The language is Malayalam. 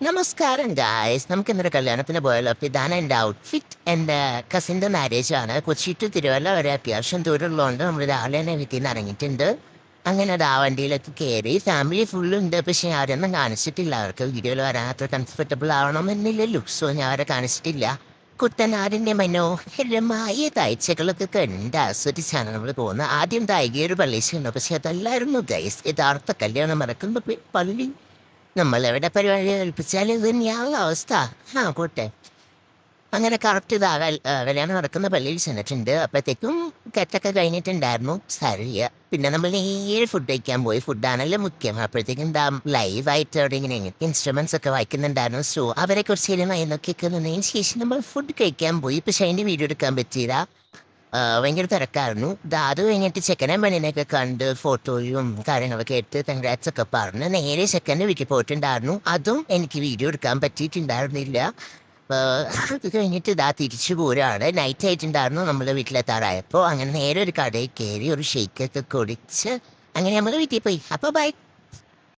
നമസ്കാരം ഗായ്സ്, നമുക്ക് ഇന്നൊരു കല്യാണത്തിന് പോയാലോ? അപ്പോൾ ഇതാണ് എൻ്റെ ഔട്ട്ഫിറ്റ്. എൻ്റെ കസിൻ്റെ മാരേജ് ആണ്. കൊച്ചി ടു തിരുവല്ല വരെ അത്യാവശ്യം ദൂരമുള്ളതുകൊണ്ട് നമ്മൾ രാവിലെ തന്നെ വീട്ടിൽ നിന്ന് ഇറങ്ങിയിട്ടുണ്ട്. അങ്ങനെ അത് ആ വണ്ടിയിലേക്ക് കയറി. ഫാമിലി ഫുള്ളുണ്ട്, പക്ഷേ ആരൊന്നും കാണിച്ചിട്ടില്ല. അവർക്ക് വീഡിയോയിൽ വരാനത്ര കംഫർട്ടബിൾ ആവണമെന്നില്ല ലുക്സോ ഞാൻ അവരെ കാണിച്ചിട്ടില്ല. കുട്ടനാടിൻ്റെ മനോഹരമായ കാഴ്ചകളൊക്കെ കണ്ട് ആസ്വദിച്ചാണ് നമ്മൾ പോകുന്നത്. ആദ്യം തായികയൊരു പള്ളീശുണ്ട്, പക്ഷേ അതല്ലായിരുന്നു ഗൈസ് യഥാർത്ഥ കല്യാണം മറക്കുമ്പോൾ പള്ളി. നമ്മളെവിടെ പരിപാടി ഏൽപ്പിച്ചാലും ഇത് തന്നെയാണല്ലോ അവസ്ഥ. പോട്ടെ. അങ്ങനെ കറക്റ്റ് ഇതാ കല്യാണം നടക്കുന്ന പള്ളിയിൽ ചെന്നിട്ടുണ്ട്. അപ്പോഴത്തേക്കും കെട്ടൊക്കെ കഴിഞ്ഞിട്ടുണ്ടായിരുന്നു. സാരില്ല. പിന്നെ നമ്മൾ നേരെ ഫുഡ് കഴിക്കാൻ പോയി. ഫുഡാണല്ലോ മുഖ്യം. അപ്പോഴത്തേക്കും എന്താ ലൈവായിട്ട് അവിടെ ഇങ്ങനെ ഇൻസ്ട്രുമെന്റ്സ് ഒക്കെ വായിക്കുന്നുണ്ടായിരുന്നു. സോ അവരെ കുറിച്ച് എന്നൊക്കെ നിന്നതിന് ശേഷം നമ്മൾ ഫുഡ് കഴിക്കാൻ പോയി. പക്ഷെ അതിൻ്റെ വീഡിയോ എടുക്കാൻ പറ്റിയില്ല. ഭയങ്കര തിരക്കായിരുന്നു. അത് കഴിഞ്ഞിട്ട് ചെക്കനെ പെണ്ണിനെയൊക്കെ കണ്ട് ഫോട്ടോയും കാര്യങ്ങളൊക്കെ എടുത്ത് കൺഗ്രാറ്റ്സ് ഒക്കെ പറഞ്ഞ് നേരെ ചെക്കൻ്റെ വീട്ടിൽ പോയിട്ടുണ്ടായിരുന്നു. അതും എനിക്ക് വീഡിയോ എടുക്കാൻ പറ്റിയിട്ടുണ്ടായിരുന്നില്ല. അത് കഴിഞ്ഞിട്ട് തിരിച്ചു പോരാണ്. നൈറ്റ് ആയിട്ടുണ്ടായിരുന്നു നമ്മൾ വീട്ടിലെത്താറായപ്പോൾ. അങ്ങനെ നേരെ ഒരു കടയിൽ കയറി ഒരു ഷെയ്ക്കൊക്കെ കുടിച്ച് അങ്ങനെ നമ്മൾ വീട്ടിൽ പോയി. അപ്പോൾ ബൈ.